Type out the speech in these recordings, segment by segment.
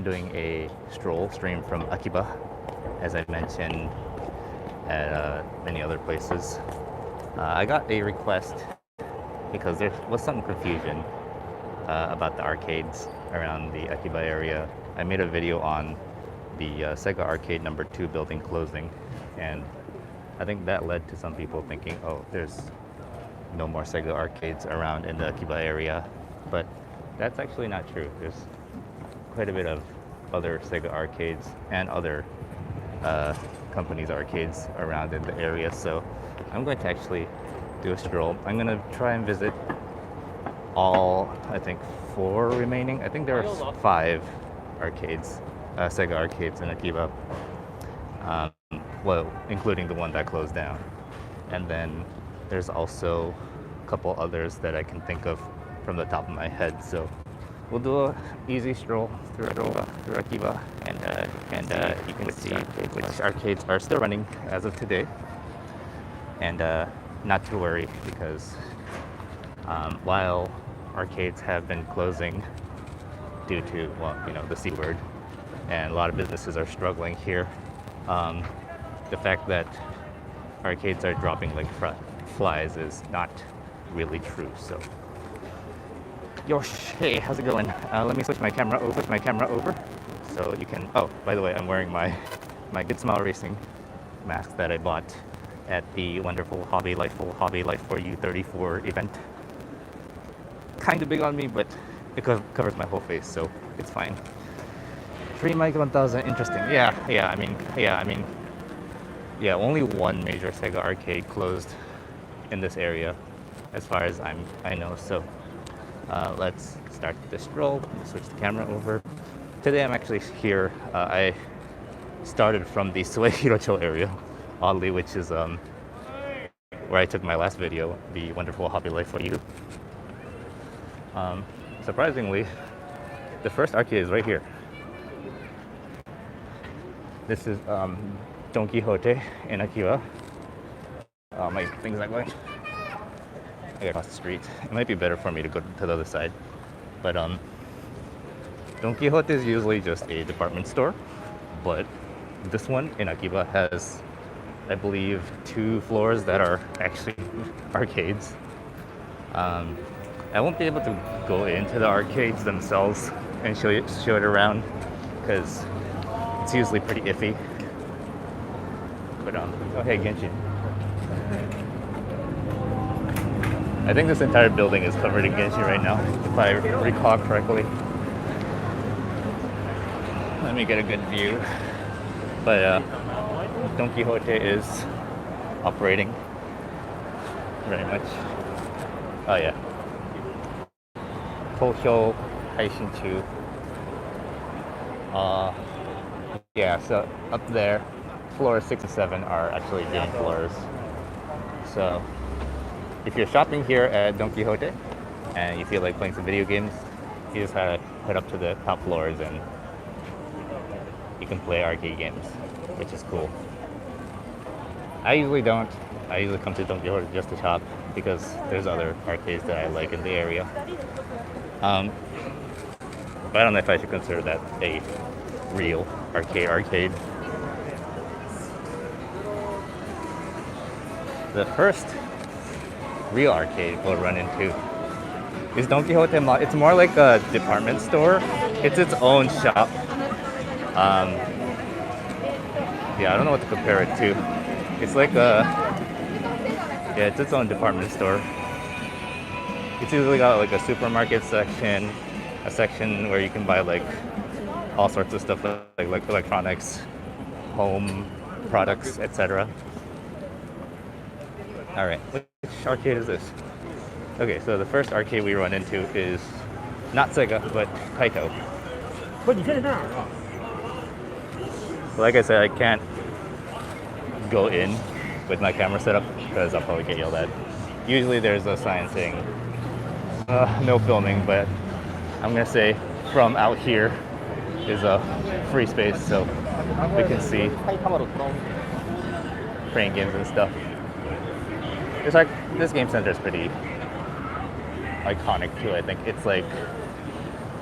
I'm doing a stroll stream from Akiba, as I mentioned at many other places. I got a request because there was some confusion about the arcades around the Akiba area. I made a video on the Sega Arcade number 2 building closing, and I think that led to some people thinking, oh, there's no more Sega arcades around in the Akiba area, but that's actually not true. There's quite a bit of other Sega arcades and other companies' arcades around in the area, so I'm going to actually do a stroll. I'm going to try and visit all, I think, 4 remaining. I think there are 5 arcades, Sega arcades in Akiba, well, including the one that closed down. And then there's also a couple others that I can think of from the top of my head. So we'll do an easy stroll through Akiba, and you can see which arcades are still running as of today. And not to worry, because while arcades have been closing due to, well, you know, the C word, and a lot of businesses are struggling here, the fact that arcades are dropping like flies is not really true. So, Yosh, hey, how's it going? Let me switch my camera over, so you can. Oh, by the way, I'm wearing my Good Smile Racing mask that I bought at the wonderful Hobby Life for You 34 event. Kind of big on me, but it covers my whole face, so it's fine. Free Mike 1000, interesting. I mean, only one major Sega arcade closed in this area, as far as I know. So let's start the stroll. Switch the camera over. Today I'm actually here. I started from the Suehirocho area, oddly, which is where I took my last video, the wonderful Hobby Life for You. Surprisingly, the first arcade is right here. This is Don Quixote in Akiba. My thing's not going. I gotta cross the street. It might be better for me to go to the other side. But Don Quixote is usually just a department store, but this one in Akiba has, I believe, 2 floors that are actually arcades. I won't be able to go into the arcades themselves and show it around, because it's usually pretty iffy. But oh hey, Genshin. I think this entire building is covered in Genshin right now, if I recall correctly. Let me get a good view. But Don Quixote is operating very much. Oh yeah. Tokyo Haishin 2. Yeah, so up there, floors 6 and 7 are actually game floors. So if you're shopping here at Don Quixote and you feel like playing some video games, you just have to head up to the top floors and you can play arcade games, which is cool. I usually don't. I usually come to Don Quixote just to shop, because there's other arcades that I like in the area. But I don't know if I should consider that a real arcade. The first real arcade we'll run into is Don Quixote Mall. It's more like a department store. It's its own shop. Yeah, I don't know what to compare it to. It's like it's its own department store. It's usually got like a supermarket section, a section where you can buy like all sorts of stuff like electronics, home products, etc. All right, which arcade is this? Okay, so the first arcade we run into is not Sega, but Taito. Like I said, I can't go in with my camera set up because I'll probably get yelled at. Usually there's a sign saying no filming, but I'm gonna say from out here is a free space, so we can see playing games and stuff. It's like this game center is pretty iconic too. I think it's like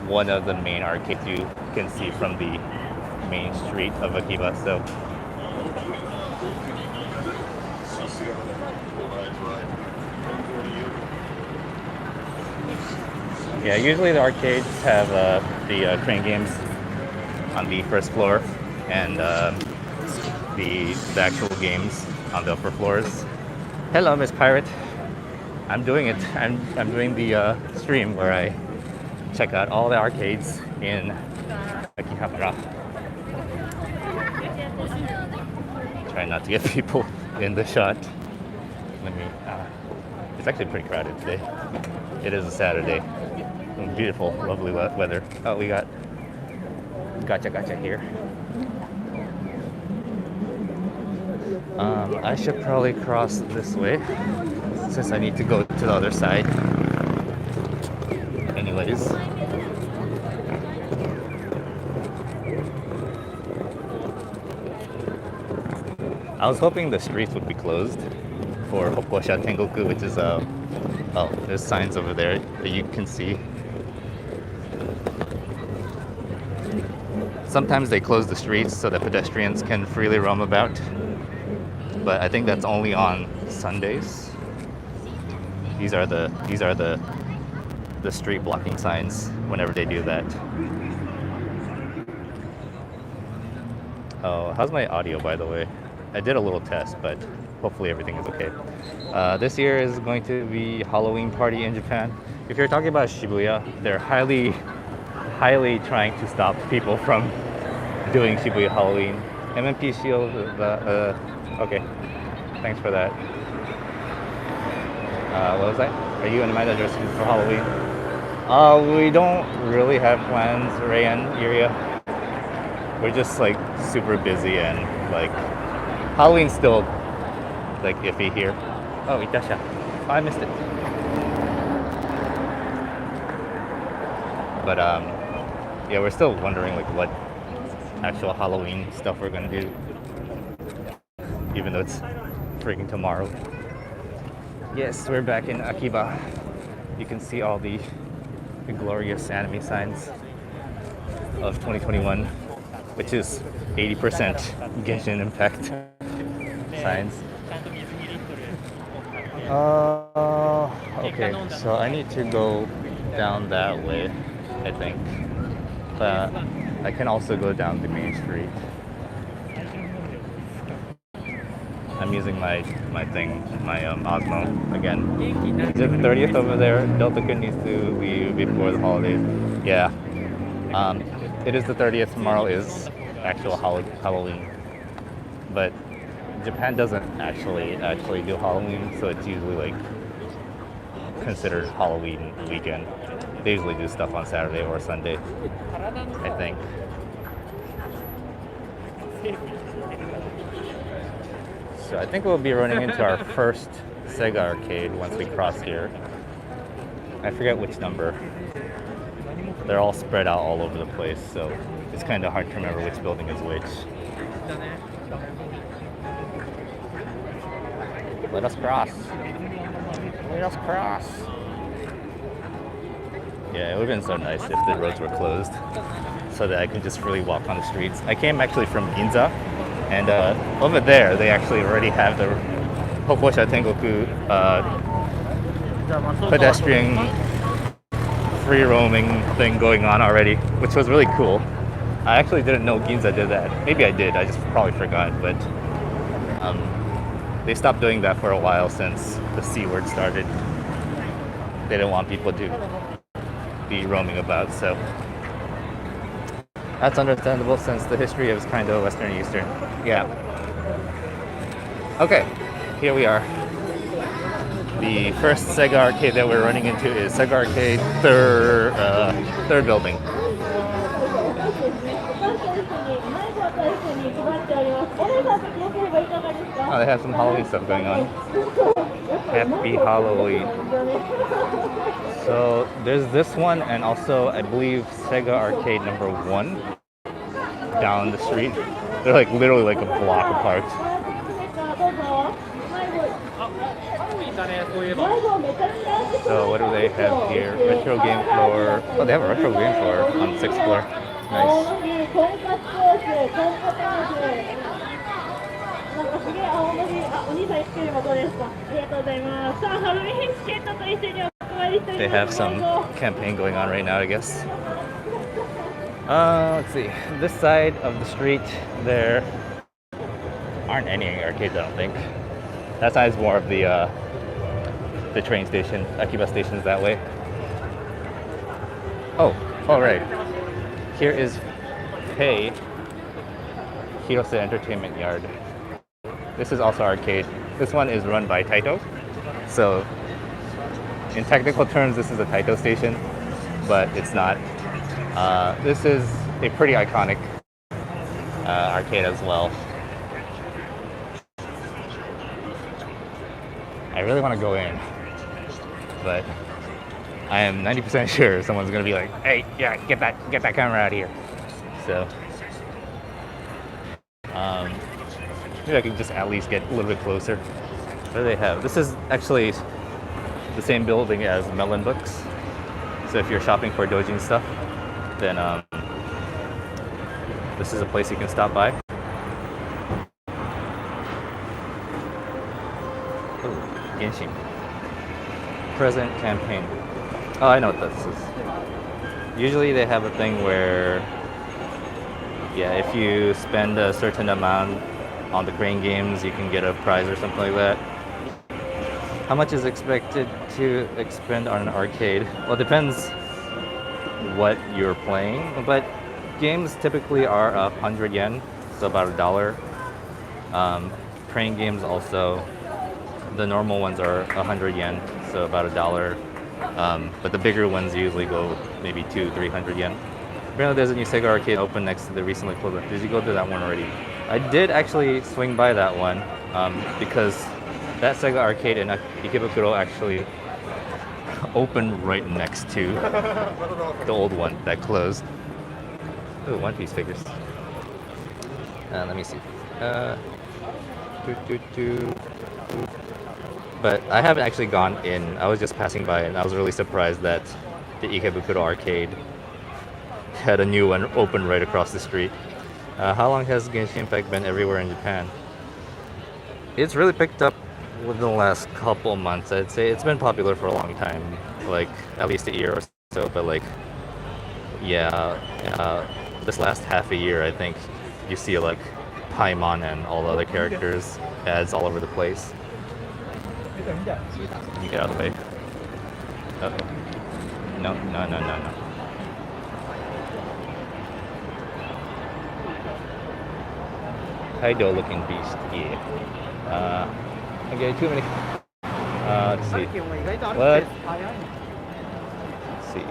one of the main arcades you can see from the main street of Akiba. So yeah, usually the arcades have the crane games on the first floor and the actual games on the upper floors. Hello, Miss Pirate. I'm doing it. I'm doing the stream where I check out all the arcades in Akihabara. Try not to get people in the shot. Let me. It's actually pretty crowded today. It is a Saturday. Beautiful, lovely weather. Oh, we got gotcha here. I should probably cross this way since I need to go to the other side. Anyways. I was hoping the streets would be closed for Hokosha Tengoku, which is oh, there's signs over there that you can see. Sometimes they close the streets so that pedestrians can freely roam about, but I think that's only on Sundays. These are the street blocking signs whenever they do that. Oh, how's my audio, by the way? I did a little test, but hopefully everything is okay. This year is going to be Halloween party in Japan. If you're talking about Shibuya, they're highly trying to stop people from doing Shibuya Halloween. MMP Shield, okay, thanks for that. What was that? Are you in my address for Halloween? We don't really have plans, Rayan area. We're just like super busy and like Halloween's still like iffy here. Oh, Itasha. Oh, I missed it. But yeah, we're still wondering like what actual Halloween stuff we're gonna do, even though it's freaking tomorrow. Yes, we're back in Akiba. You can see all the glorious anime signs of 2021, which is 80% Genshin Impact signs. Okay, so I need to go down that way, I think. But I can also go down the main street. I'm using my thing, my Osmo again. Is it the 30th over there? Delta-kun needs to leave before the holidays. Yeah. It is the 30th. Tomorrow is actual Halloween. But Japan doesn't actually do Halloween, so it's usually like considered Halloween weekend. They usually do stuff on Saturday or Sunday, I think. So I think we'll be running into our first Sega Arcade once we cross here. I forget which number. They're all spread out all over the place, so it's kind of hard to remember which building is which. Let us cross. Let us cross. Yeah, it would have been so nice if the roads were closed so that I could just freely walk on the streets. I came actually from Ginza, and over there they actually already have the Hokosha Tengoku pedestrian free roaming thing going on already, which was really cool. I actually didn't know Ginza did that. Maybe I did, I just probably forgot, but they stopped doing that for a while since the C word started. They didn't want people to be roaming about, so that's understandable since the history is kind of Western Eastern. Yeah. Okay, here we are. The first Sega Arcade that we're running into is Sega Arcade third building. Oh, they have some Halloween stuff going on. Happy Halloween. So there's this one, and also I believe Sega Arcade number 1 down the street. They're like literally like a block apart. So what do they have here? Retro game floor. Oh, they have a retro game floor on the 6th floor. Nice. They have some campaign going on right now, I guess. Let's see. This side of the street, there aren't any arcades, I don't think. That side is more of the train station. Akiba station is that way. Oh, all right. Here is Hey Hirose Entertainment Yard. This is also arcade. This one is run by Taito. So, in technical terms, this is a Taito station, but it's not. This is a pretty iconic arcade as well. I really want to go in, but I am 90% sure someone's gonna be like, "Hey, yeah, get that camera out of here." So, maybe I can just at least get a little bit closer. What do they have? This is actually the same building as Melon Books. So if you're shopping for doujin stuff, then this is a place you can stop by. Oh, Genshin. Present campaign. Oh, I know what this is. Usually they have a thing where, yeah, if you spend a certain amount on the crane games, you can get a prize or something like that. How much is expected to expend on an arcade? Well, it depends what you're playing, but games typically are 100 yen, so about $1. Crane games also, the normal ones are 100 yen, so about $1. But the bigger ones usually go maybe 200-300 yen. Apparently there's a new Sega Arcade open next to the recently closed one. Did you go to that one already? I did actually swing by that one because that Sega Arcade in Ikebukuro actually opened right next to the old one that closed. Ooh, One Piece figures. Let me see. But I haven't actually gone in. I was just passing by and I was really surprised that the Ikebukuro Arcade had a new one open right across the street. How long has Genshin Impact been everywhere in Japan? It's really picked up within the last couple months. I'd say it's been popular for a long time, like at least a year or so. But like, yeah, this last half a year, I think you see like Paimon and all the other characters ads all over the place. Let me get out of the way. Uh-oh. No. Kaido looking beast, yeah. Okay, too many. Let's see. What? Let's see.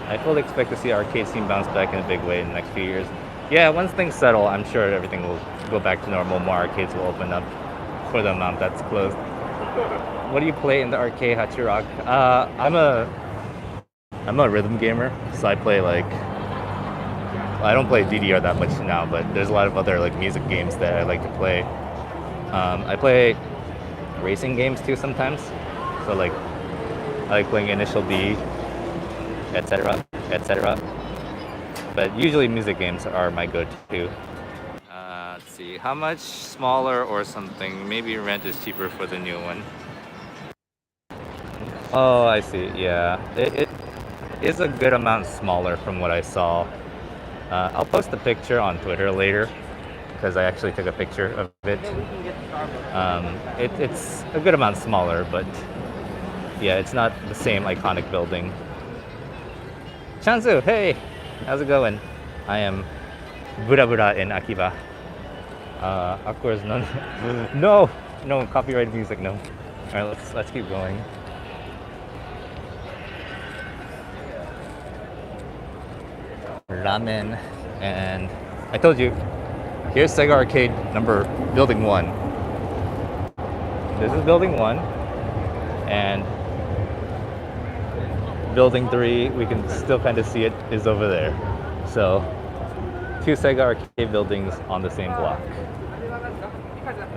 I fully expect to see arcade scene bounce back in a big way in the next few years. Yeah, once things settle, I'm sure everything will go back to normal. More arcades will open up for the amount that's closed. What do you play in the arcade, Hachirock? I'm a rhythm gamer, so I play like, I don't play DDR that much now, but there's a lot of other like music games that I like to play. I play racing games too sometimes, so like I like playing Initial D, etc. But usually music games are my go-to. Let's see, how much smaller or something? Maybe rent is cheaper for the new one. Oh, I see. Yeah, it is a good amount smaller from what I saw. I'll post a picture on Twitter later because I actually took a picture of it. It's a good amount smaller, but yeah, it's not the same iconic building. Chansu, hey, how's it going? I am Bura in Akiba. Of course, no copyrighted music, no. All right, let's keep going. Ramen, and I told you, here's Sega Arcade building 1. This is building 1, and building 3, we can still kind of see it, is over there. So 2 Sega Arcade buildings on the same block.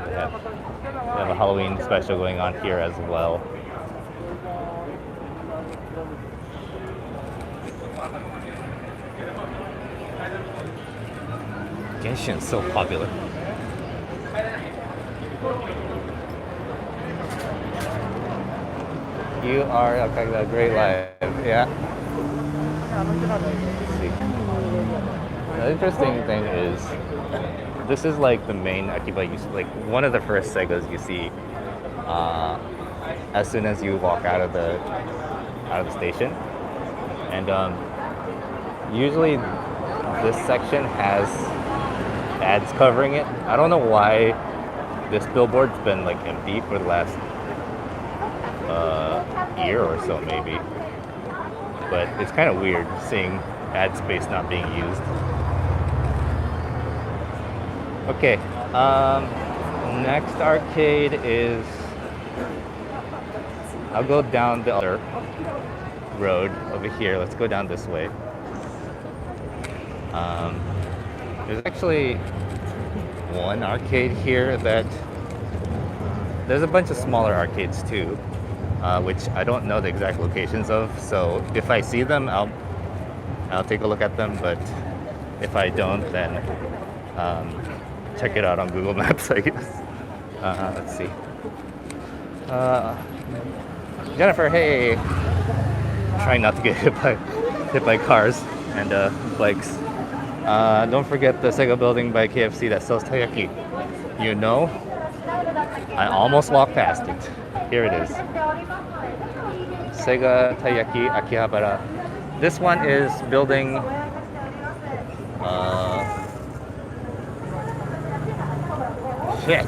Yeah. We have a Halloween special going on here as well. Genshin's so popular. You are a great live, yeah. Let's see. The interesting thing is, this is like the main Akiba like one of the first Segas you see as soon as you walk out of the station, and usually this section has ads covering it. I don't know why this billboard's been like empty for the last year or so maybe, but it's kind of weird seeing ad space not being used. Okay, next arcade is, I'll go down the other road over here. Let's go down this way. There's actually one arcade here that, there's a bunch of smaller arcades too, which I don't know the exact locations of. So if I see them, I'll take a look at them. But if I don't, then check it out on Google Maps, I guess. Let's see. Jennifer, hey. Trying not to get hit by cars and bikes. Don't forget the Sega building by KFC that sells taiyaki. You know, I almost walked past it. Here it is. Sega Taiyaki Akihabara. This one is building shit.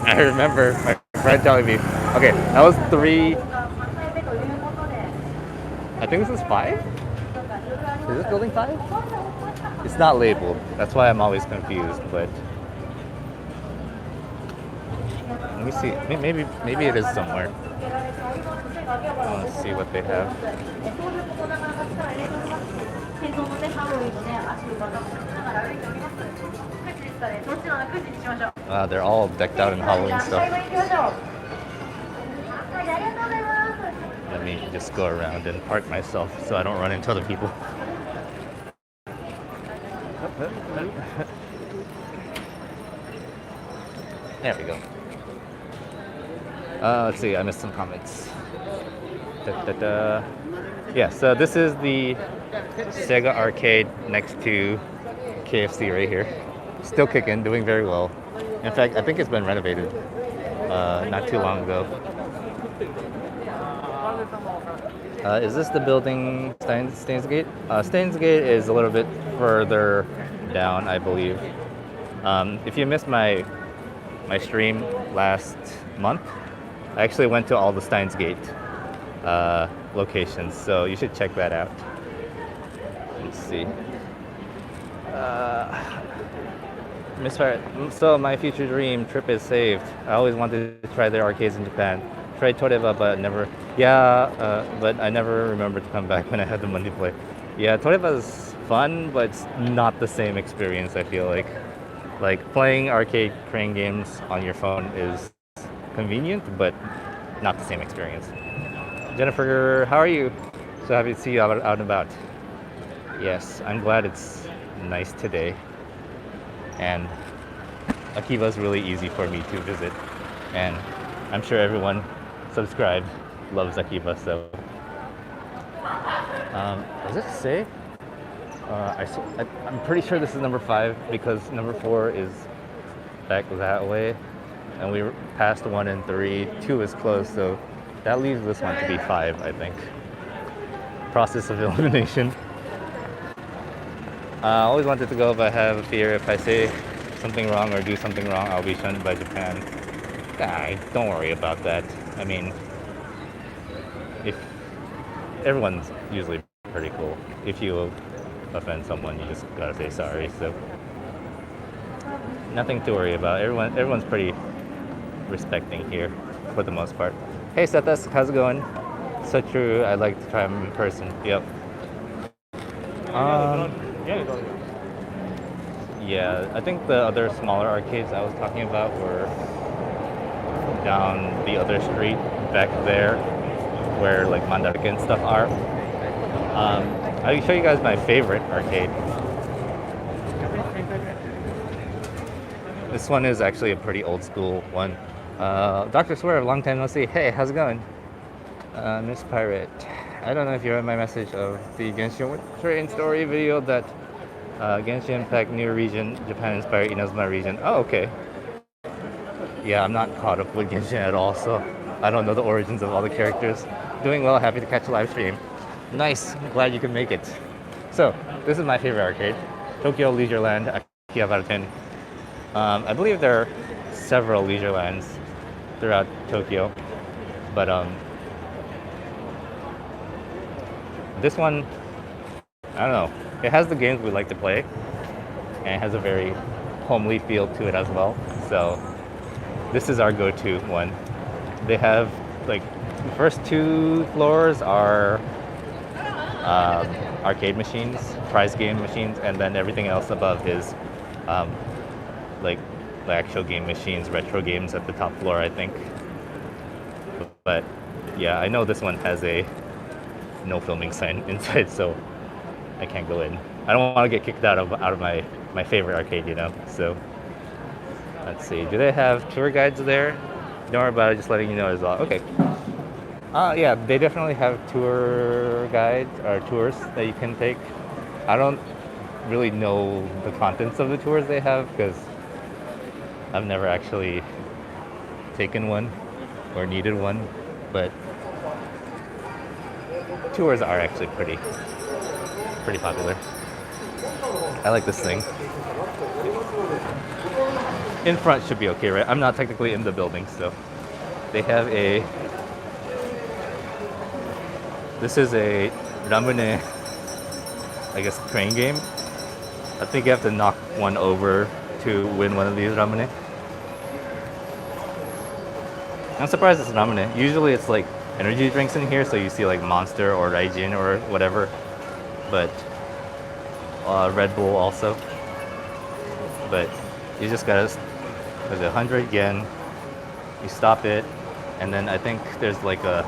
I remember my friend telling me. Okay, that was 3. I think this is 5? Is this building 5? It's not labeled. That's why I'm always confused, but let me see. Maybe it is somewhere. I want to see what they have. They're all decked out in Halloween stuff. Let me just go around and park myself so I don't run into other people. There we go. Let's see, I missed some comments. Yeah, so this is the Sega Arcade next to KFC right here. Still kicking, doing very well. In fact, I think it's been renovated not too long ago. Is this the building Stains Gate? Stains Gate is a little bit further down, I believe. If you missed my stream last month, I actually went to all the Steins Gate locations, so you should check that out. Let's see. Misfire. So my future dream trip is saved. I always wanted to try the arcades in Japan. Tried Toreba, but never. Yeah, but I never remembered to come back when I had the money to play. Yeah, Toreba is fun, but it's not the same experience. I feel like playing arcade crane games on your phone is convenient, but not the same experience. Jennifer, how are you? So happy to see you out and about. Yes, I'm glad it's nice today. And Akiba is really easy for me to visit. And I'm sure everyone subscribed loves Akiba, so. Does it say? I'm pretty sure this is number 5 because number 4 is back that way. And we passed 1 and 3. 2 is closed, so that leaves this one to be 5, I think. Process of elimination. I always wanted to go, but I have a fear if I say something wrong or do something wrong, I'll be shunned by Japan. Don't worry about that. I mean, if everyone's usually pretty cool. If you offend someone, you just gotta say sorry. So nothing to worry about. Everyone's pretty respecting here for the most part. Hey Sethas, how's it going? So true. I'd like to try them in person. Yep. Yeah, I think the other smaller arcades I was talking about were down the other street back there where like Mandarake and stuff are. I'll show you guys my favorite arcade. This one is actually a pretty old school one. Dr. Swerve, long time no see. Hey, how's it going? Miss Pirate. I don't know if you read my message of the Genshin train story video that Genshin Impact new region, Japan inspired Inazuma region. Oh, okay. Yeah, I'm not caught up with Genshin at all, so I don't know the origins of all the characters. Doing well, happy to catch a live stream. Nice, glad you could make it. So, this is my favorite arcade, Tokyo Leisureland, Akihabara Stream. I believe there are several Leisurelands throughout Tokyo, but this one, I don't know. It has the games we like to play, and it has a very homely feel to it as well. So this is our go-to one. They have like the first 2 floors are arcade machines, prize game machines, and then everything else above is like the actual game machines, retro games at the top floor, I think. But yeah, I know this one has a no filming sign inside, so I can't go in. I don't want to get kicked out of my favorite arcade, you know. So let's see. Do they have tour guides there? Don't worry about it. Just letting you know as well. Okay. Yeah, they definitely have tour guides or tours that you can take. I don't really know the contents of the tours they have because I've never actually taken one or needed one, but tours are actually pretty popular. I like this thing. In front should be okay, right? I'm not technically in the building, so they have this is a ramune, I guess, train game. I think you have to knock one over to win one of these ramune. I'm surprised it's ramune. Usually it's like energy drinks in here, so you see like Monster or Raijin or whatever, but Red Bull also. But you just gotta, there's 100 yen, you stop it, and then I think there's like a,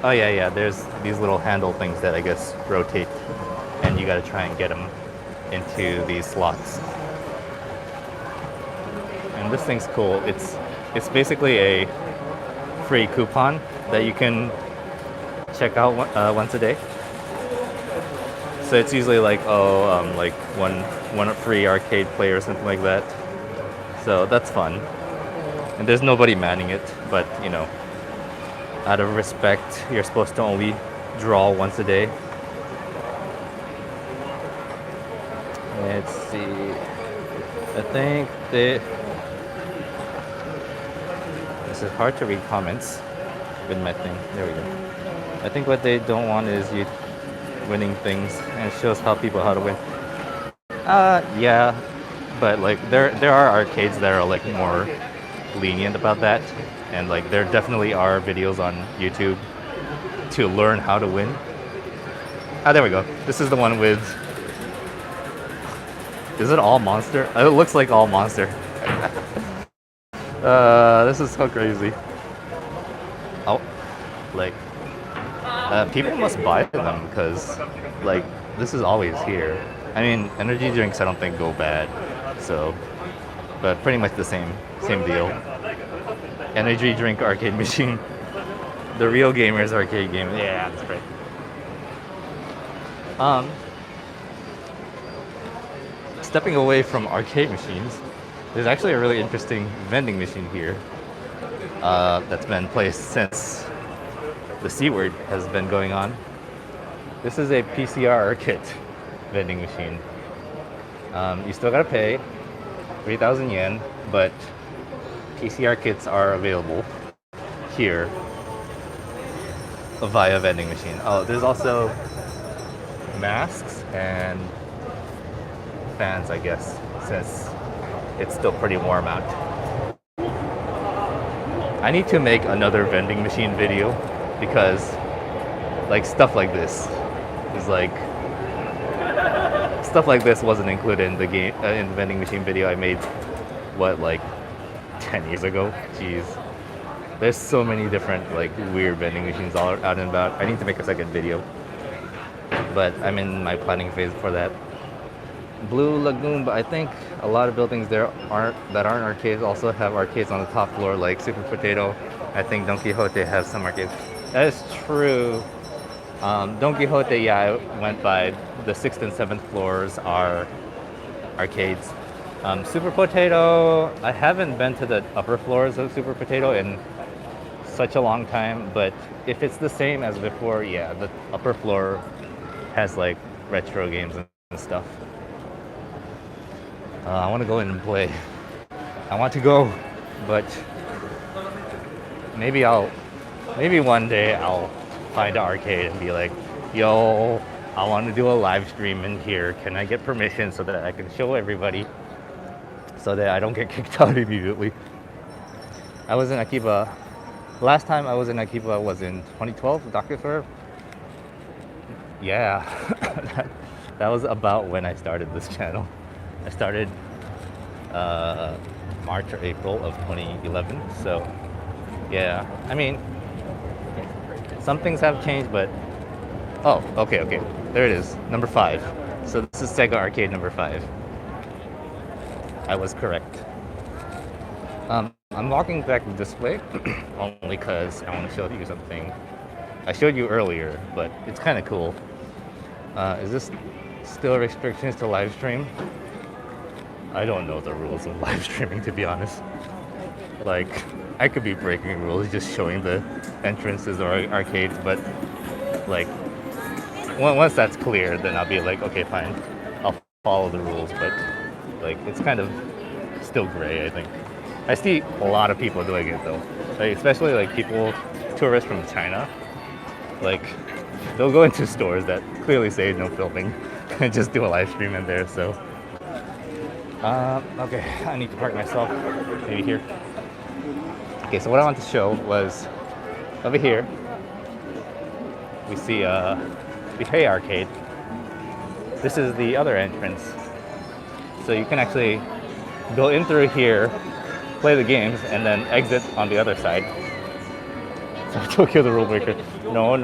oh yeah, there's these little handle things that I guess rotate, and you gotta try and get them into these slots. And this thing's cool. It's basically a free coupon that you can check out once a day. So it's usually like like one free arcade play or something like that. So that's fun. And there's nobody manning it, but you know, out of respect, you're supposed to only draw once a day. Let's see. I think this is hard to read comments with my thing. There we go. I think what they don't want is you winning things, and it shows how to win. Yeah, but like there are arcades that are like more lenient about that, and like there definitely are videos on YouTube to learn how to win. There we go. This is the one with, is it all Monster? It looks like all Monster. This is so crazy. Oh, like people must buy them because like this is always here. I mean, energy drinks I don't think go bad, so, but pretty much the same deal. Energy drink arcade machine, the real gamers arcade game. Yeah, that's great. Stepping away from arcade machines, there's actually a really interesting vending machine here that's been placed since the C word has been going on. This is a Pcr Kit Vending Machine. You still gotta pay 3,000 yen, but PCR kits are available here via vending machine. Oh, there's also masks and fans, I guess, since it's still pretty warm out. I need to make another vending machine video because like stuff like this is like, stuff like this wasn't included in the game, in the vending machine video I made, what, like 10 years ago? Jeez. There's so many different like weird vending machines all out and about. I need to make a second video, but I'm in my planning phase for that. Blue Lagoon, but I think a lot of buildings there aren't arcades also have arcades on the top floor, like Super Potato. I think Don Quixote has some arcades. That is true. Don Quixote, yeah, I went by. The 6th and 7th floors are arcades. Super Potato, I haven't been to the upper floors of Super Potato in such a long time, but if it's the same as before, yeah, the upper floor has like retro games and stuff. I want to go in and play. I want to go, but maybe one day I'll find an arcade and be like, yo, I want to do a live stream in here. Can I get permission so that I can show everybody so that I don't get kicked out immediately? I was in Akiba. Last time I was in Akiba was in 2012, Dr. Swerve. Yeah, that was about when I started this channel. I started March or April of 2011. So yeah, I mean, some things have changed, but oh, okay, there it is, number 5. So this is Sega Arcade number 5. I was correct. I'm walking back this way only because I want to show you something I showed you earlier, but it's kind of cool. Is this still restrictions to live stream? I don't know the rules of live streaming, to be honest. Like, I could be breaking rules just showing the entrances or arcades, but like once that's clear, then I'll be like, okay, fine, I'll follow the rules. But like, it's kind of still gray, I think. I see a lot of people doing it though, like, especially like tourists from China. Like, they'll go into stores that clearly say no filming and just do a live stream in there. So okay, I need to park myself maybe here. Okay, so what I want to show was over here we see Pcr Arcade. This is the other entrance, so you can actually go in through here, play the games, and then exit on the other side. So Tokyo the rule breaker. No,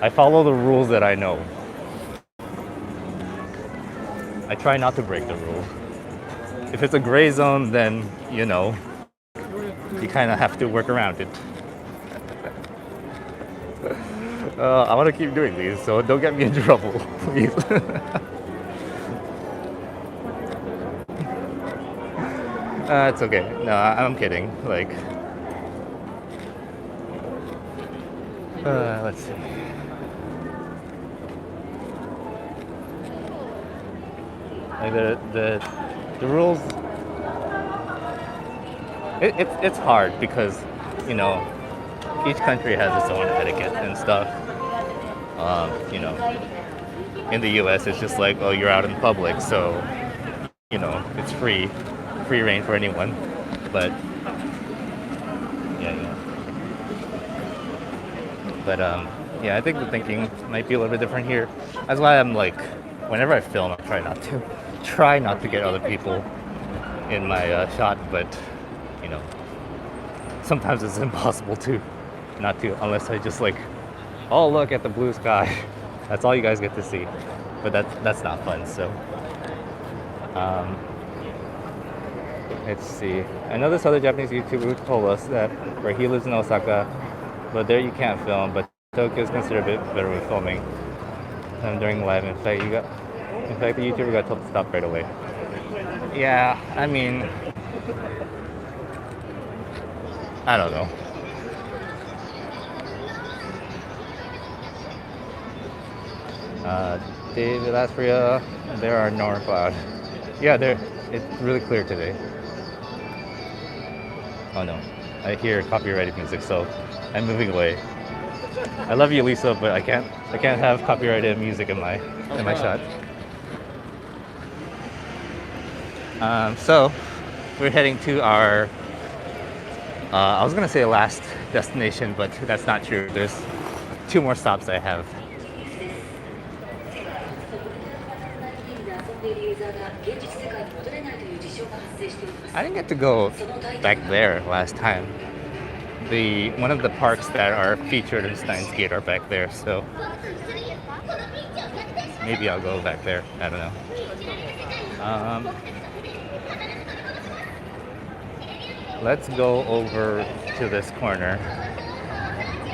I follow the rules that I know. I try not to break the rules. If it's a gray zone, then you know, you kind of have to work around it. I want to keep doing these, so don't get me in trouble, please. It's okay. No, I'm kidding. Like, let's see. Like the rules. It's hard because, you know, each country has its own etiquette and stuff. You know, in the US, it's just like, oh, you're out in public, so, you know, it's free reign for anyone. But yeah. But yeah, I think the thinking might be a little bit different here. That's why I'm like, whenever I film, I try not to get other people in my shot. But you know, sometimes it's impossible not to, unless I just like, oh, look at the blue sky. That's all you guys get to see. But that's not fun. So let's see. I know this other Japanese YouTuber who told us that where he lives in Osaka, but there you can't film. But Tokyo is considered a bit better with filming during live. In fact, the YouTuber got told to stop right away. Yeah, I mean, I don't know. David Aspria, there are no clouds. Yeah, it's really clear today. Oh no, I hear copyrighted music, so I'm moving away. I love you, Lisa, but I can't have copyrighted music in my shot. So we're heading to our I was gonna say last destination, but that's not true. There's 2 more stops I have. I didn't get to go back there last time. One of the parks that are featured in Steins Gate are back there, so maybe I'll go back there. I don't know. Um, let's go over to this corner.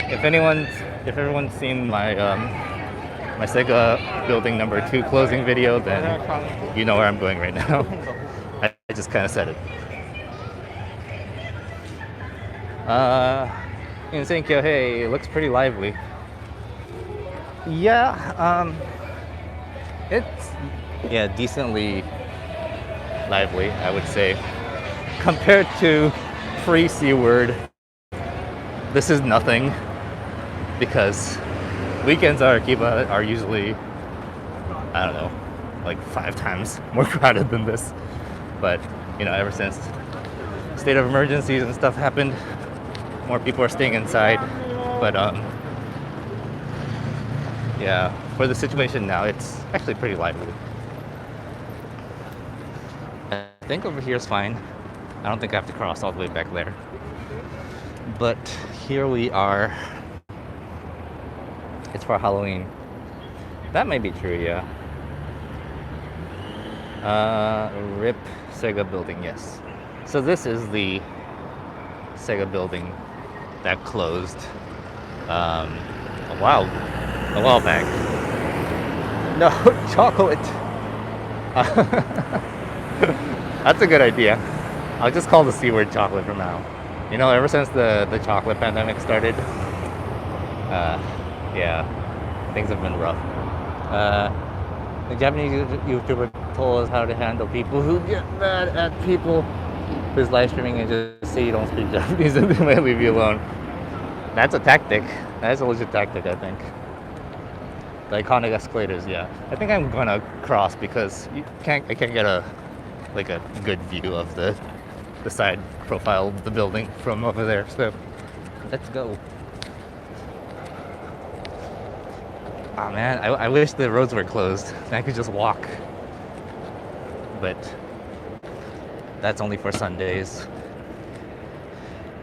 If everyone's seen my my Sega Building number 2 closing video, then you know where I'm going right now. I just kind of said it. Insane Kyohei, it looks pretty lively. Yeah, it's decently lively, I would say. Compared to pre-C word, this is nothing, because weekends at Akiba are usually, I don't know, like 5 times more crowded than this. But, you know, ever since state of emergencies and stuff happened, more people are staying inside. But yeah, for the situation now, it's actually pretty lively. I think over here is fine. I don't think I have to cross all the way back there. But here we are. It's for Halloween. That may be true, yeah. RIP Sega Building, yes. So this is the Sega Building that closed a while back. No, chocolate. That's a good idea. I'll just call the C word chocolate from now. You know, ever since the chocolate pandemic started, yeah, things have been rough. The Japanese YouTuber told us how to handle people who get mad at people who's live streaming and just say you don't speak Japanese and they might leave you alone. That's a tactic. That's a legit tactic, I think. The iconic escalators, yeah. I think I'm gonna cross because I can't get a good view of the side profile of the building from over there. So let's go. Oh man, I wish the roads were closed and I could just walk. But that's only for Sundays.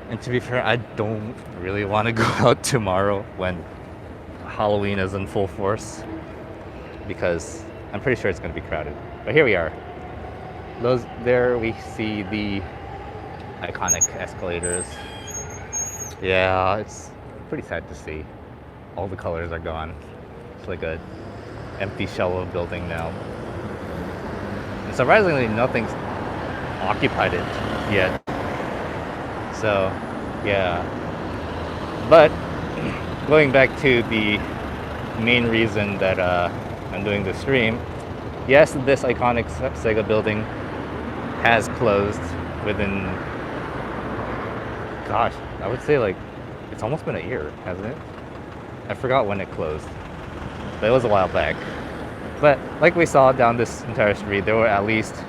And to be fair, I don't really want to go out tomorrow when Halloween is in full force, because I'm pretty sure it's going to be crowded. But here we are. There we see the iconic escalators. Yeah, it's pretty sad to see. All the colors are gone. It's like a empty shell of a building now. And surprisingly, nothing's occupied it yet. So, yeah. But going back to the main reason that I'm doing the stream, yes, this iconic Sega Building has closed within, gosh, I would say like it's almost been a year, hasn't it? I forgot when it closed, but it was a while back. But like we saw down this entire street, there were at least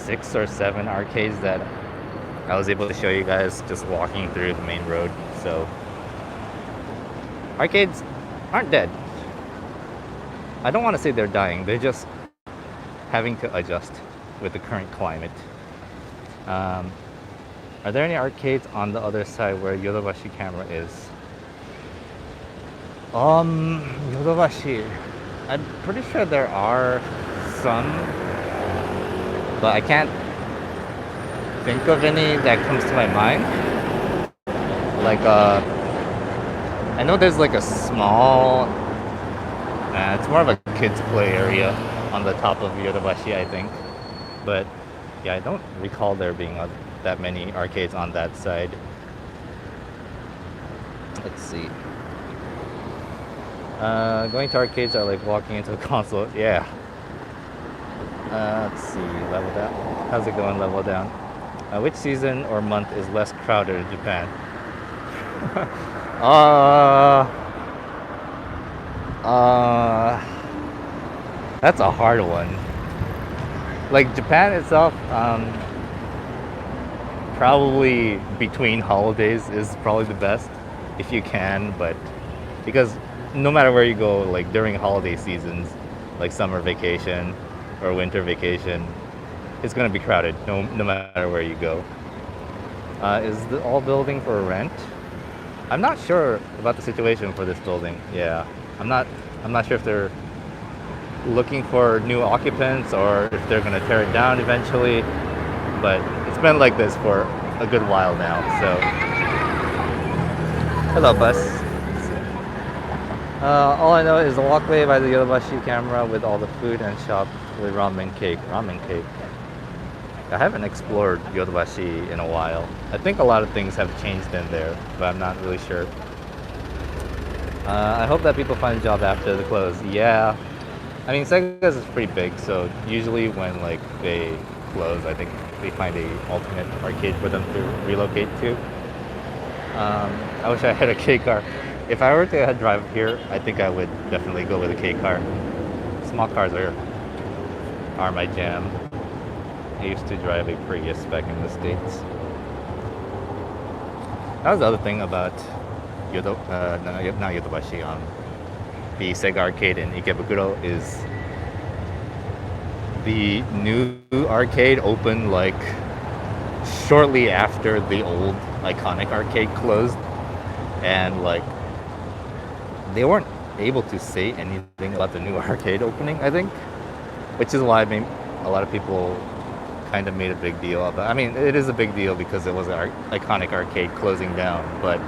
6 or 7 arcades that I was able to show you guys just walking through the main road. So arcades aren't dead. I don't want to say they're dying. They're just having to adjust with the current climate. Are there any arcades on the other side where Yodobashi camera is? Yodobashi. I'm pretty sure there are some, but I can't think of any that comes to my mind. Like, I know there's like a small, it's more of a kids play area on the top of Yodobashi, I think. But yeah, I don't recall there being that many arcades on that side. Let's see. Going to arcades are like walking into a console. Yeah. Let's see. Level down. How's it going? Level down. Which season or month is less crowded in Japan? That's a hard one. Like Japan itself, probably between holidays is probably the best if you can, but because no matter where you go, like during holiday seasons, like summer vacation or winter vacation, it's going to be crowded no matter where you go. Is the all building for rent? I'm not sure about the situation for this building. Yeah, I'm not sure if they're looking for new occupants or if they're gonna tear it down eventually. But it's been like this for a good while now. So, hello, bus. All I know is the walkway by the Yodobashi camera with all the food and shop with ramen cake. Ramen cake. I haven't explored Yodobashi in a while. I think a lot of things have changed in there, but I'm not really sure. I hope that people find a job after the close. Yeah. I mean, Sega's is pretty big, so usually when like they close, I think they find a alternate arcade for them to relocate to. I wish I had a K car. If I were to drive here, I think I would definitely go with a K car. Small cars are my jam. I used to drive a Prius back in the States. That was the other thing about not Yodobashi, the Sega Arcade in Ikebukuro is the new arcade opened like shortly after the old iconic arcade closed, and like they weren't able to say anything about the new arcade opening, I think, which is why a lot of people kind of made a big deal about. I mean, it is a big deal because it was an iconic arcade closing down, but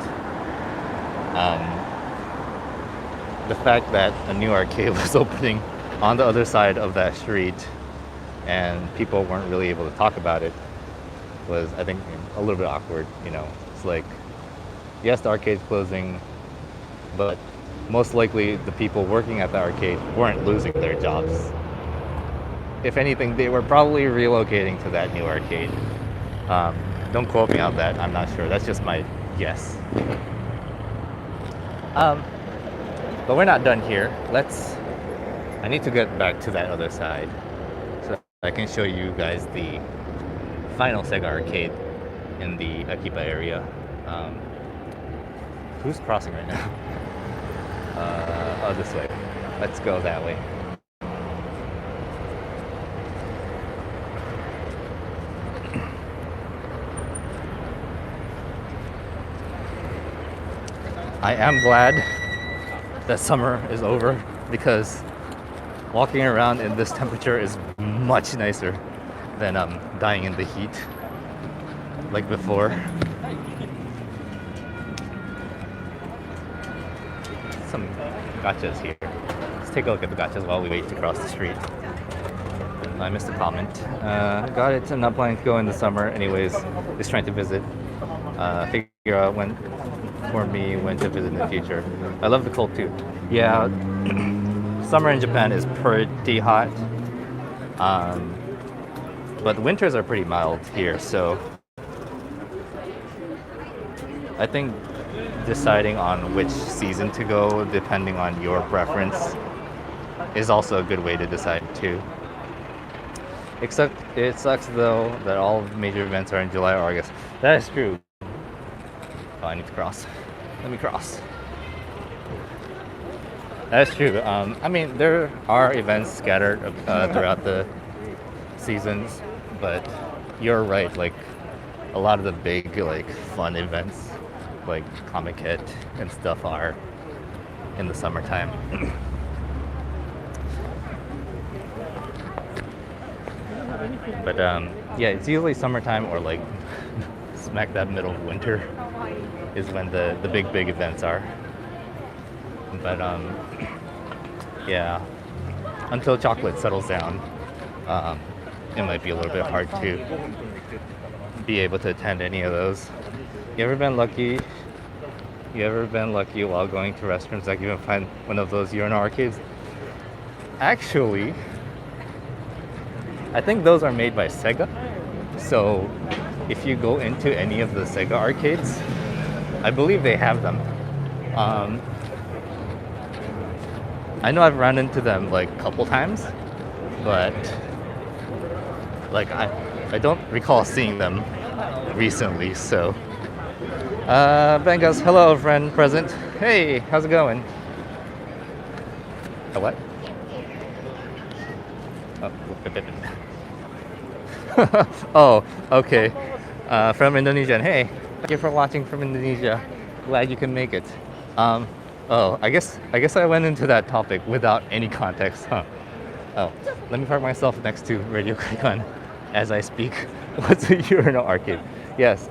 the fact that a new arcade was opening on the other side of that street and people weren't really able to talk about it was, I think, a little bit awkward. You know, it's like, yes, the arcade's closing, but most likely the people working at the arcade weren't losing their jobs. If anything, they were probably relocating to that new arcade. Don't quote me on that, I'm not sure. That's just my guess. But we're not done here. I need to get back to that other side so I can show you guys the final Sega Arcade in the Akiba area. Who's crossing right now? Oh, this way. Let's go that way. I am glad that summer is over because walking around in this temperature is much nicer than dying in the heat like before. Some gachas here. Let's take a look at the gachas while we wait to cross the street. I missed a comment. Got it. I'm not planning to go in the summer anyways. Just trying to visit. Figure out when to visit in the future. I love the cold too. Yeah, summer in Japan is pretty hot. But the winters are pretty mild here, so I think deciding on which season to go, depending on your preference, is also a good way to decide too. Except it sucks though that all major events are in July or August. That is true. Oh, I need to cross. Let me cross. That's true. I mean, there are events scattered throughout the seasons, but you're right. Like a lot of the big, like fun events, like Comic Kit and stuff, are in the summertime. But yeah, it's usually summertime or like smack that middle of winter is when the big events are. But yeah, until chocolate settles down, it might be a little bit hard to be able to attend any of those. You ever been lucky while going to restrooms that you can find one of those Urinal Arcades? Actually, I think those are made by Sega. So if you go into any of the Sega arcades, I believe they have them. I know I've run into them like a couple times, but like I don't recall seeing them recently. So Bengas, hello friend present. Hey, how's it going? A what? Oh, okay. From Indonesia. Hey, thank you for watching from Indonesia. Glad you can make it. Oh, I guess I went into that topic without any context, huh? Oh, let me park myself next to Radio Kaikon as I speak. What's a Urinal Arcade? Yes.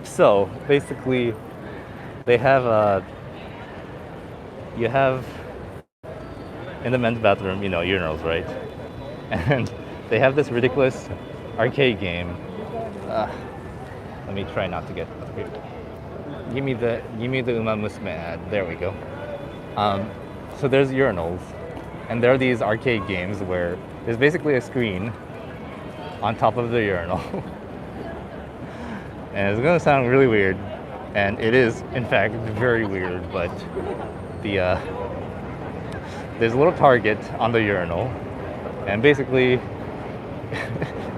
So basically, they have you have in the men's bathroom, you know, urinals, right? And they have this ridiculous arcade game. Let me try not to get. Give me the Uma Musume ad. There we go. So there's urinals, and there are these arcade games where there's basically a screen on top of the urinal. And it's gonna sound really weird, and it is in fact very weird, but there's a little target on the urinal, and basically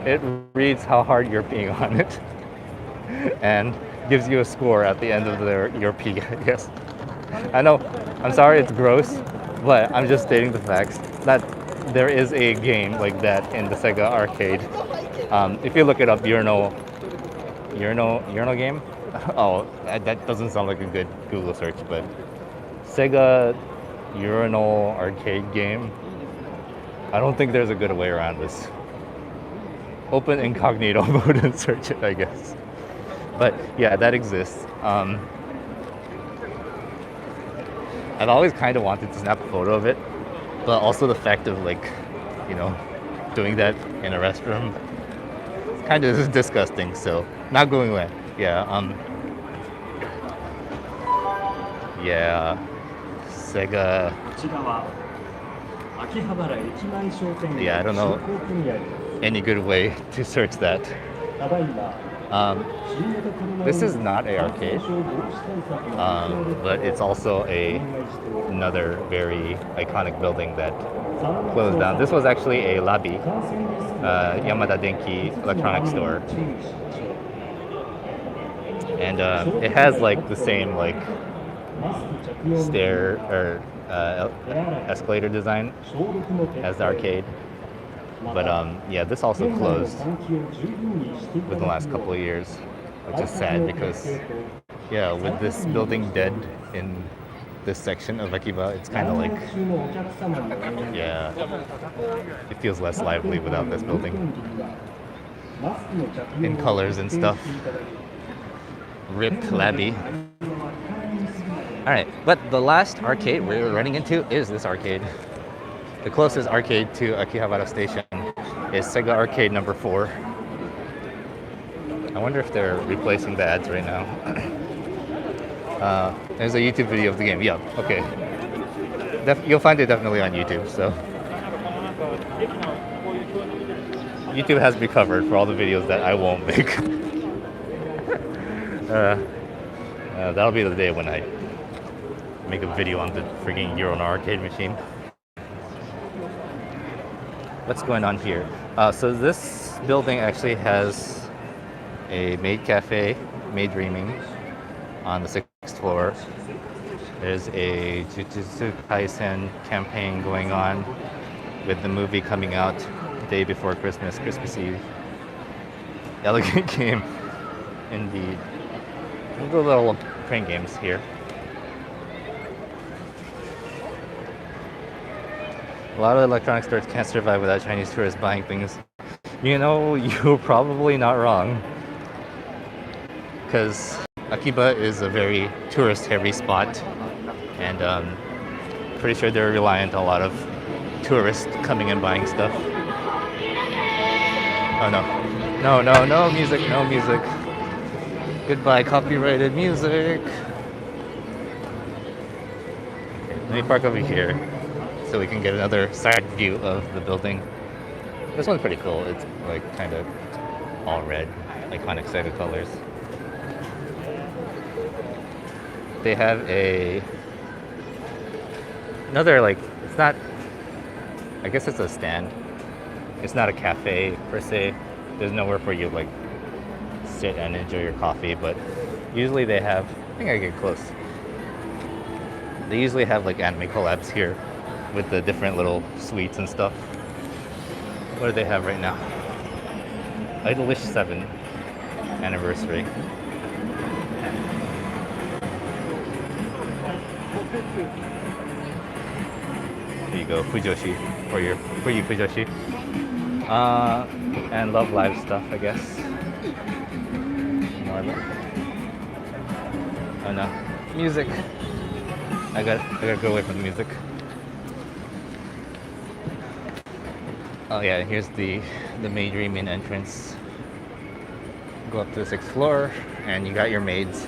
it reads how hard you're peeing on it and gives you a score at the end of your pee, I guess. I know, I'm sorry it's gross, but I'm just stating the facts that there is a game like that in the Sega Arcade. If you look it up, urinal game? Oh, that doesn't sound like a good Google search, but Sega Urinal Arcade game. I don't think there's a good way around this. Open incognito mode and search it, I guess. But yeah, that exists. I've always kind of wanted to snap a photo of it, but also the fact of, like, you know, doing that in a restroom kind of is disgusting, so not going away. Yeah, Sega. Yeah, I don't know any good way to search that. This is not an arcade, but it's also another very iconic building that closed down. This was actually a Labi, Yamada Denki electronics store, and it has like the same like stair or escalator design as the arcade. But yeah, this also closed within the last couple of years, which is sad because, yeah, with this building dead in this section of Akiba, it's kind of like, yeah, it feels less lively without this building in colors and stuff. Rip Labby. Alright, but the last arcade we're running into is this arcade. The closest arcade to Akihabara Station is Sega Arcade number 4. I wonder if they're replacing the ads right now. There's a YouTube video of the game. Yeah, okay. You'll find it definitely on YouTube, so. YouTube has me covered for all the videos that I won't make. That'll be the day when I make a video on the freaking Urinal Arcade machine. What's going on here? So this building actually has a maid cafe, Maid Dreaming, on the 6th floor. There's a Jujutsu Kaisen campaign going on with the movie coming out day before Christmas Eve. Elegant game, indeed. The little train games here. A lot of electronic stores can't survive without Chinese tourists buying things. You know, you're probably not wrong. Because Akiba is a very tourist-heavy spot. And pretty sure they're reliant on a lot of tourists coming and buying stuff. Oh no. No music, no music. Goodbye, copyrighted music. Okay, let me park over here so we can get another side view of the building. This one's pretty cool. It's like kind of all red, iconic Sega colors. They have another, like, it's not, I guess it's a stand. It's not a cafe per se. There's nowhere for you to like sit and enjoy your coffee, but usually they have, I think I get close. They usually have like anime collabs here with the different little sweets and stuff. What do they have right now? Idolish 7 anniversary. There you go, Fujoshi, for you Fujoshi. And love live stuff, I guess. More of it. Oh no, music. I gotta go away from the music. Oh yeah, here's the main entrance. Go up to the 6th floor, and you got your maids.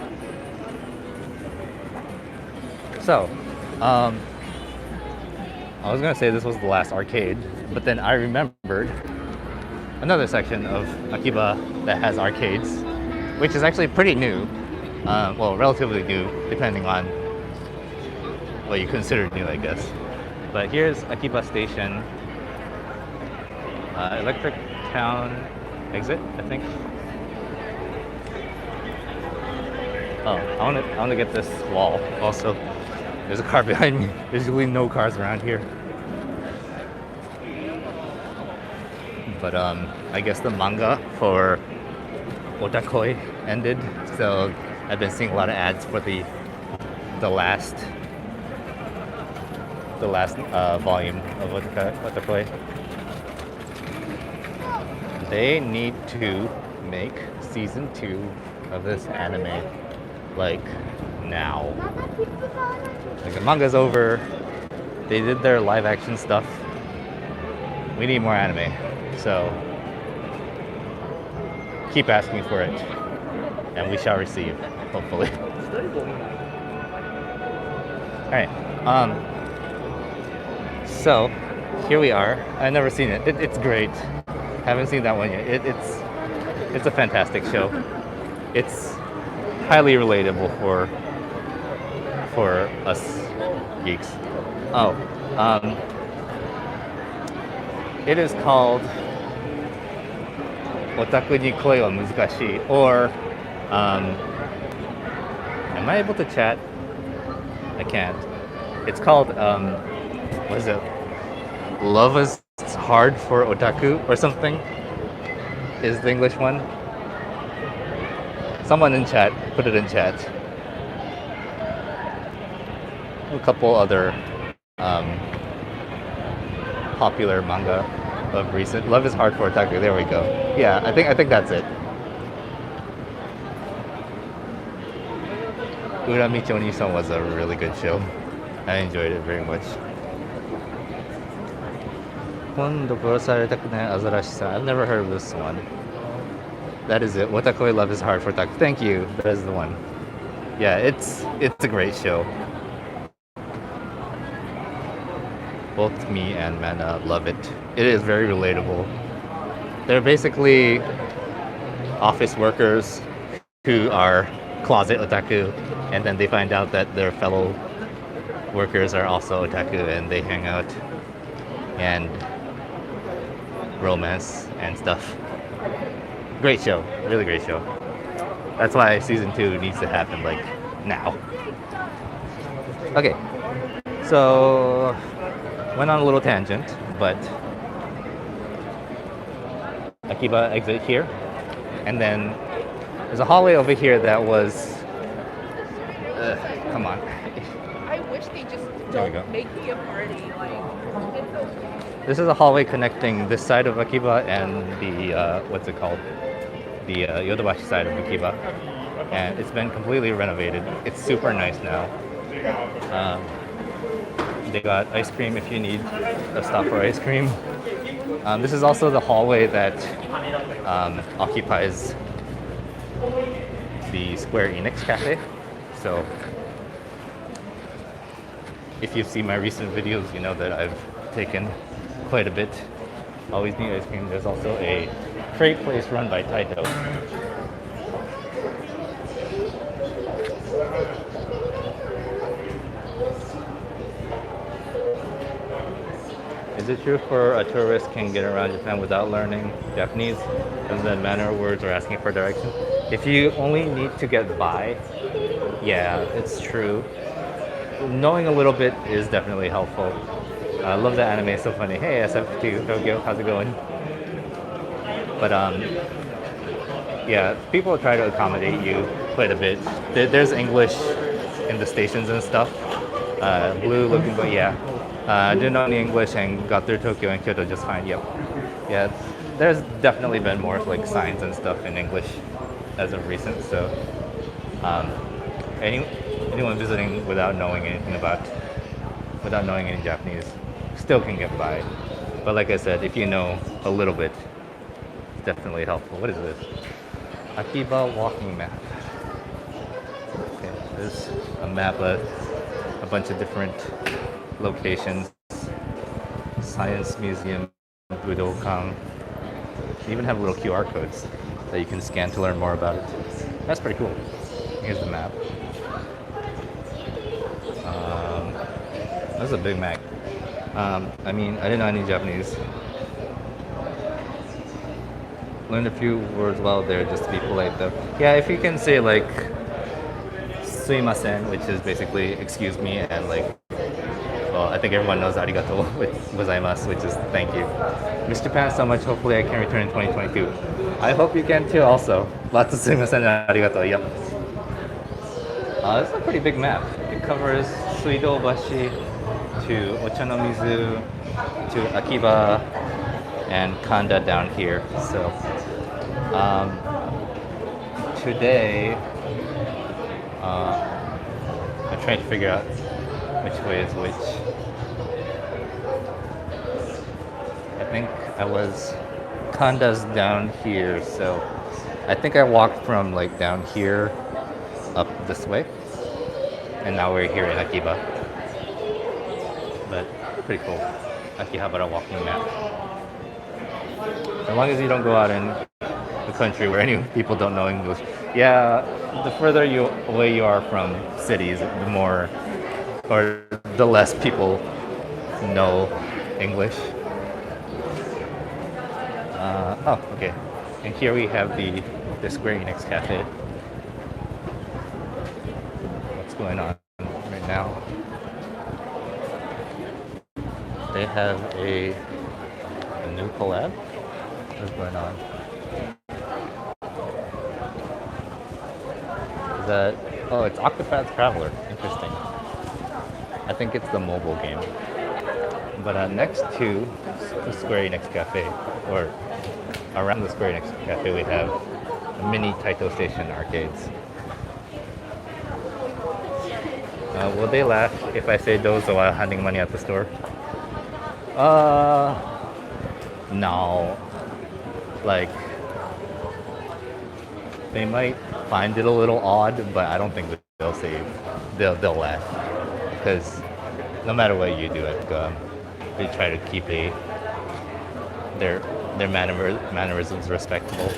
So, I was gonna say this was the last arcade, but then I remembered another section of Akiba that has arcades, which is actually pretty new. Well, relatively new, depending on what you consider new, I guess. But here's Akiba Station, Electric Town exit, I think. Oh, I want to get this wall. Also, there's a car behind me. There's usually no cars around here. But I guess the manga for Otakoi ended, so I've been seeing a lot of ads for the last volume of Otakoi. They need to make season 2 of this anime like now. Like the manga's over. They did their live action stuff. We need more anime. So keep asking for it, and we shall receive, hopefully. Alright, so here we are. I've never seen it. It's great. Haven't seen that one yet. It's a fantastic show. It's highly relatable for us geeks. Oh, it is called Otaku ni koi wa muzukashii, or am I able to chat? I can't. It's called what is it? Love is hard for otaku or something is the English one. Someone in chat, put it in chat. A couple other popular manga of recent. Love is hard for otaku. There we go. Yeah, I think that's it. Urami Choni-san was a really good show. I enjoyed it very much. I've never heard of this one. That is it. Otakoi Love is Hard for Otaku. Thank you. That is the one. Yeah, it's a great show. Both me and Mana love it. It is very relatable. They're basically office workers who are closet otaku, and then they find out that their fellow workers are also otaku, and they hang out and romance and stuff. Great show. Really great show. That's why season 2 needs to happen like now. Okay. So went on a little tangent, but Akiba exit here, and then there's a hallway over here that was come on. I wish they just don't make me a party. This is a hallway connecting this side of Akiba and the what's it called? The Yodobashi side of Akiba, and it's been completely renovated. It's super nice now. They got ice cream if you need a stop for ice cream. This is also the hallway that occupies the Square Enix Cafe. So if you've seen my recent videos, you know that I've taken quite a bit. Always need ice cream. There's also a crate place run by Taito. Is it true for a tourist can get around Japan without learning Japanese, and then manner words or asking for direction? If you only need to get by, yeah, it's true. Knowing a little bit is definitely helpful. I love that anime, it's so funny. Hey, SF2 Tokyo, how's it going? But yeah, people try to accommodate you quite a bit. There's English in the stations and stuff. Blue looking, but yeah. I didn't know any English and got through Tokyo and Kyoto just fine. Yep. Yeah, there's definitely been more like signs and stuff in English as of recent. So, um, any anyone visiting without knowing without knowing any Japanese, still can get by. But like I said, if you know a little bit, it's definitely helpful. What is this? Akiba walking map. Okay, there's a map of a bunch of different locations. Science Museum, Budokan. They even have little QR codes that you can scan to learn more about it. That's pretty cool. Here's the map. That's a big map. I mean, I didn't know any Japanese. Learned a few words while there just to be polite though. Yeah, if you can say like suimasen, which is basically excuse me, and like, well, I think everyone knows arigato gozaimasu, which is thank you. Miss Japan so much, hopefully I can return in 2022. I hope you can too also. Lots of suimasen and arigato, yep. This is a pretty big map. It covers Suido-bashi to Ochanomizu to Akiba and Kanda down here. So today I'm trying to figure out which way is which. I think I was Kanda's down here, so I think I walked from like down here up this way, and now we're here in Akiba. But pretty cool. Akihabara walking map. As long as you don't go out in the country where any people don't know English. Yeah, the further away you are from cities, the more or the less people know English. Oh, okay. And here we have the Square Enix Cafe. What's going on right now? They have a new collab. What's going on? Is that? Oh, it's Octopath Traveler. Interesting. I think it's the mobile game. But next to the Square Enix Cafe, or around the Square Enix Cafe, we have mini Taito Station arcades. Will they laugh if I say those while handing money at the store? No. Like, they might find it a little odd, but I don't think that they'll laugh, because no matter what you do, they try to keep their mannerisms respectable.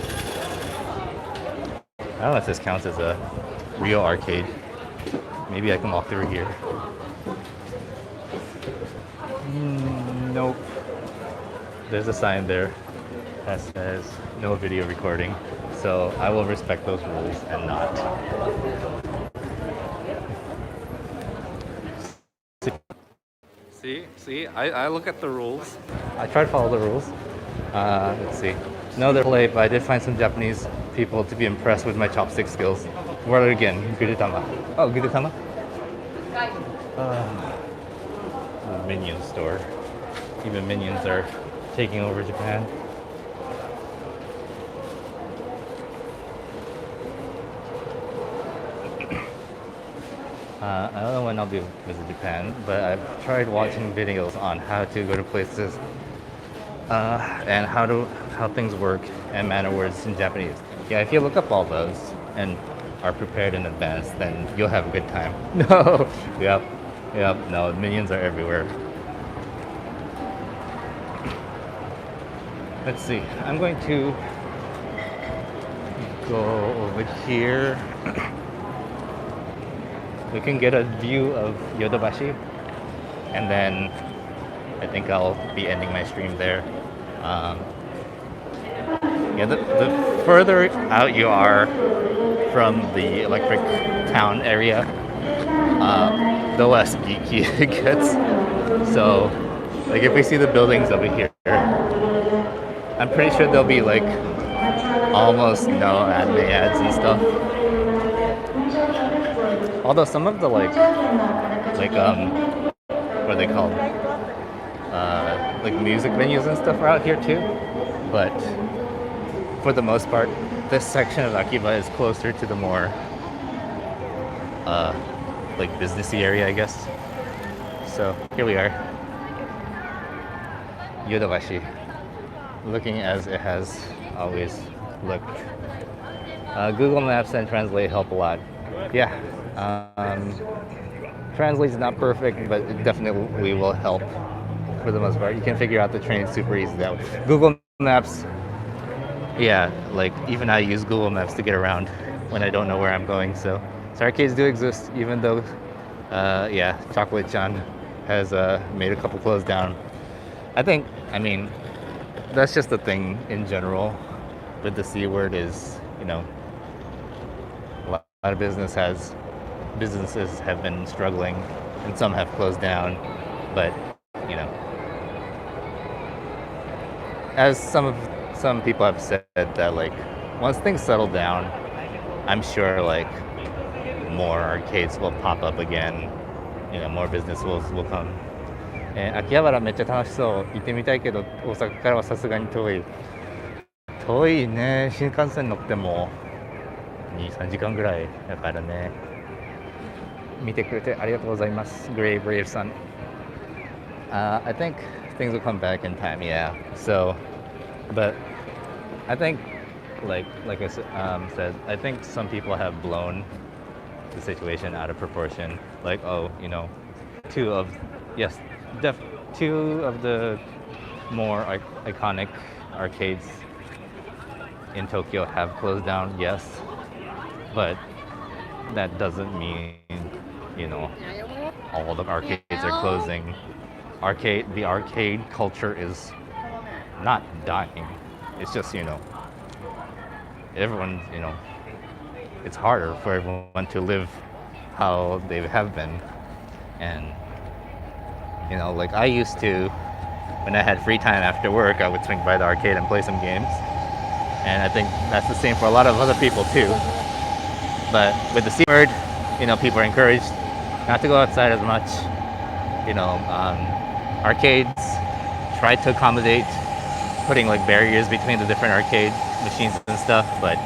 I don't know if this counts as a real arcade. Maybe I can walk through here. Nope. There's a sign there that says no video recording, so I will respect those rules and not. See, I look at the rules. I try to follow the rules. Let's see. No, they're late, but I did find some Japanese people to be impressed with my chopstick skills. Word again, Gurutama. Oh, Gurutama? The Minion store. Even Minions are taking over Japan. I don't know when I'll be visit Japan, but I've tried watching videos on how to go to places and how things work and manner words in Japanese. Yeah, if you look up all those and are prepared in advance, then you'll have a good time. No, yep, no, Minions are everywhere. Let's see, I'm going to go over here. We can get a view of Yodobashi, and then I think I'll be ending my stream there. Yeah, the further out you are from the electric town area, the less geeky it gets. So, like if we see the buildings over here, I'm pretty sure there'll be like almost no anime ads and stuff. Although some of the what are they called? like music venues and stuff are out here too, but for the most part, this section of Akiba is closer to the more like businessy area, I guess. So here we are, Yodobashi, looking as it has always looked. Google Maps and Translate help a lot. Yeah, Translate is not perfect, but it definitely will help for the most part. You can figure out the train super easy that way. Google Maps, yeah, like even I use Google Maps to get around when I don't know where I'm going. So arcades do exist, even though, yeah, Chocolate-chan has made a couple close down. I mean, that's just the thing in general with the C word is, you know, a lot of businesses have been struggling and some have closed down, but, you know, as some people have said that, like, once things settle down, I'm sure, like, more arcades will pop up again, you know, more business will come. 秋葉原めっちゃ楽しそう。行ってみたいけど、大阪からはさすがに遠い。遠いね。新幹線乗っても2、3時間ぐらいだからね。見てくれてありがとうございます。Great, brave son. I think things will come back in time, yeah. So, but I think, like I said, I think some people have blown the situation out of proportion. Like, oh, you know, two of the more iconic arcades in Tokyo have closed down, yes, but that doesn't mean, you know, all the arcades are closing. The arcade culture is not dying. It's just, you know, everyone, you know, it's harder for everyone to live how they have been. And, you know, like I used to, when I had free time after work, I would swing by the arcade and play some games. And I think that's the same for a lot of other people too. But with the C word, you know, people are encouraged not to go outside as much. You know, arcades try to accommodate putting like barriers between the different arcade machines and stuff, but,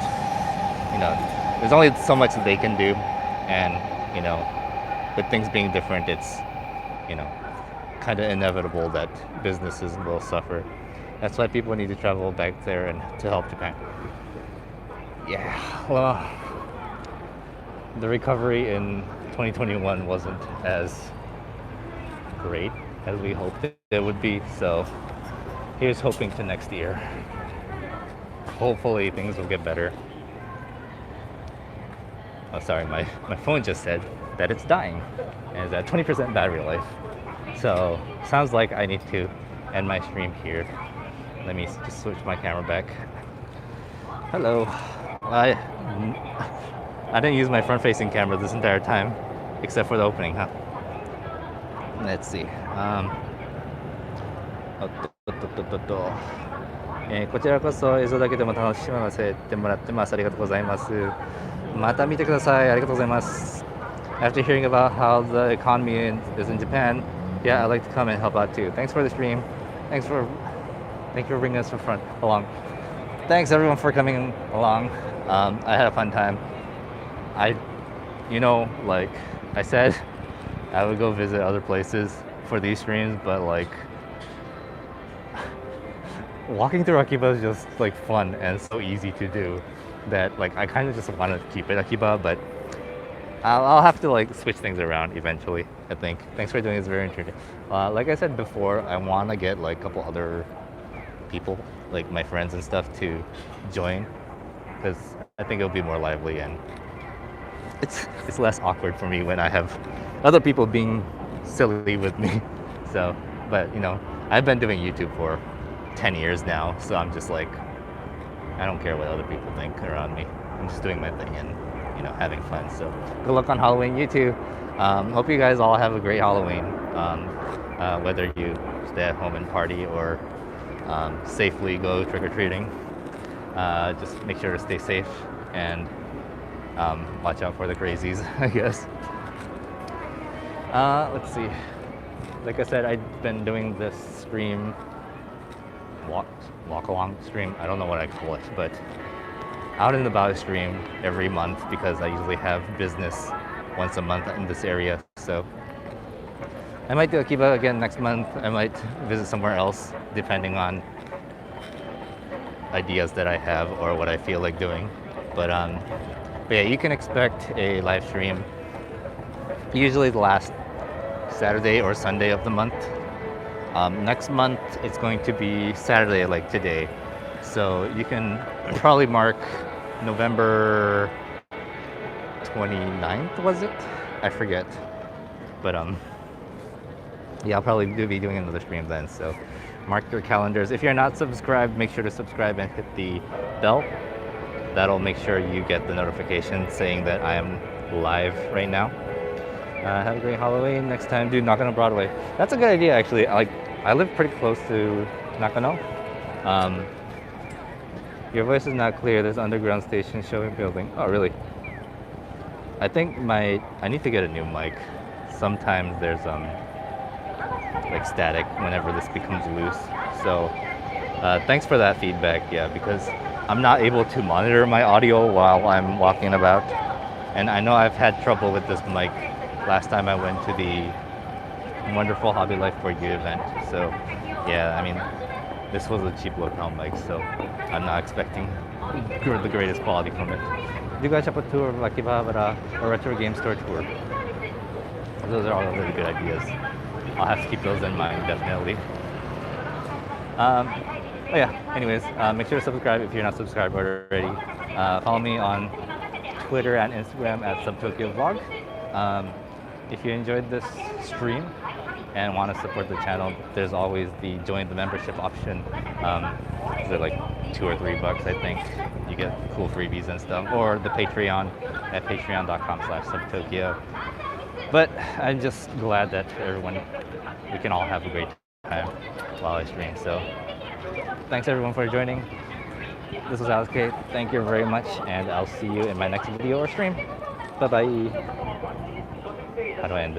you know, there's only so much that they can do. And, you know, with things being different, it's, you know, kind of inevitable that businesses will suffer. That's why people need to travel back there and to help Japan. Yeah, well, the recovery in 2021 wasn't as great as we hoped it would be, so here's hoping to next year. Hopefully things will get better. Oh, sorry, my phone just said that it's dying and it's at 20% battery life. So sounds like I need to end my stream here. Let me just switch my camera back. Hello. I didn't use my front-facing camera this entire time, except for the opening, huh? Let's see. こちらこそ映像だけでも楽しませてもらってます。ありがとうございます。また見てください。ありがとうございます。After hearing about how the economy is in Japan, yeah, I'd like to come and help out too. Thanks for the stream. Thank you for bringing us along. Thanks everyone for coming along. I had a fun time. You know, like I said, I would go visit other places for these streams, but like walking through Akiba is just like fun and so easy to do that like I kind of just want to keep it Akiba, but I'll have to like switch things around eventually, I think. Thanks for doing this, very interesting. Like I said before, I want to get like a couple other people, like my friends and stuff, to join, because I think it'll be more lively and it's less awkward for me when I have other people being silly with me. So, but you know, I've been doing YouTube for 10 years now, so I'm just like, I don't care what other people think around me. I'm just doing my thing and, you know, having fun. So good luck on Halloween, you too. Hope you guys all have a great Halloween, whether you stay at home and party or safely go trick-or-treating. Just make sure to stay safe and watch out for the crazies, I guess. Let's see. like I said, I've been doing this stream, walk along stream. I don't know what I call it, but out and about stream every month because I usually have business once a month in this area. So I might do Akiba again next month. I might visit somewhere else depending on ideas that I have or what I feel like doing. But yeah, you can expect a live stream usually the last Saturday or Sunday of the month. Next month it's going to be Saturday like today. So you can probably mark November 29th, was it? I forget. But yeah, I'll probably be doing another stream then. So mark your calendars. If you're not subscribed, make sure to subscribe and hit the bell. That'll make sure you get the notification saying that I am live right now. Have a great Halloween. Next time, do Nakano Broadway. That's a good idea, actually. I live pretty close to Nakano. Your voice is not clear. There's underground station showing building. Oh, really? I think I need to get a new mic. Sometimes there's like static whenever this becomes loose. So thanks for that feedback. Yeah, because I'm not able to monitor my audio while I'm walking about. And I know I've had trouble with this mic last time I went to the wonderful Hobby Life for You event. So yeah, I mean, this was a cheap local mic, so I'm not expecting the greatest quality from it. You guys have a tour of Akihabara or retro game store tour. Those are all really good ideas. I'll have to keep those in mind, definitely. But yeah, anyways, make sure to subscribe if you're not subscribed already. Follow me on Twitter and Instagram at Subtokyo Vlog. If you enjoyed this stream and want to support the channel, there's always the join the membership option. They're like $2 or $3, I think. You get cool freebies and stuff, or the Patreon at patreon.com/Subtokyo. But I'm just glad that we can all have a great time while I stream. So thanks everyone for joining. This was Alex Kate. Thank you very much, and I'll see you in my next video or stream. Bye bye. How do I end this?